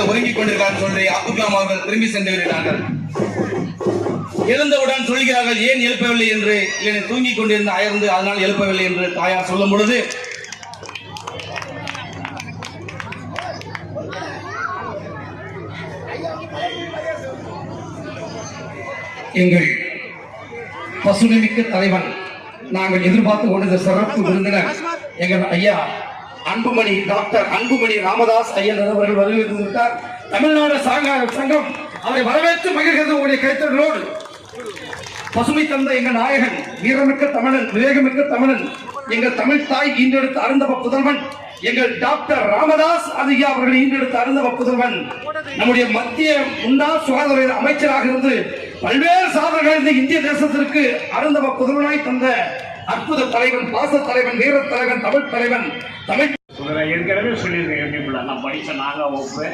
படுத்து ஒதுங்கிக் கொண்டிருக்கிறார் சொல்லி அப்துல் கலாம் அவர்கள் திரும்பி சென்று விடுகிறார்கள். எழுந்தவுடன் சொல்கிறார்கள், ஏன் எழுப்பவில்லை என்று. என்னை தூங்கிக் கொண்டிருந்த அயர்ந்து அதனால் எழுப்பவில்லை என்று தாயார் சொல்லும் பொழுது, எங்கள் பசுமைமிக்க தலைவன், நாங்கள் எதிர்பார்த்து கொண்டது சிறப்பு விருந்தினர் எங்கள் ஐயா அன்புமணி, டாக்டர் அன்புமணி ராமதாஸ் ஐயர் அவர்கள் வருகிறார். தமிழ்நாடு சங்கம் அவரை வரவேற்று மகிழ்கிறது. உங்களுடைய கைத்தறலோடு பசுமை தந்த எங்கள் நாயகன், வீரமிக்க தமிழன், விவேகமிக்க தமிழன், எங்கள் தமிழ் தாய் ஈன்றெடுத்த அருந்தவ புதல்வன் எங்கள் டாக்டர் ராமதாஸ் ஐயா அவர்கள் ஈன்றெடுத்த அருந்தவ புதல்வன், நம்முடைய மத்திய முன்னாள் சுகாதார அமைச்சராக இருந்து பல்வேறு சாதனைகள் இந்த இந்திய தேசத்திற்கு அருந்தவ புதல்வனாய் தந்த அற்புத தலைவன், பாச தலைவன், வீர தலைவன், தமிழ் தலைவன். தமிழ் ஏற்கனவே சொல்லியிருக்கேன், நான் படித்த 4ஆம் வகுப்பு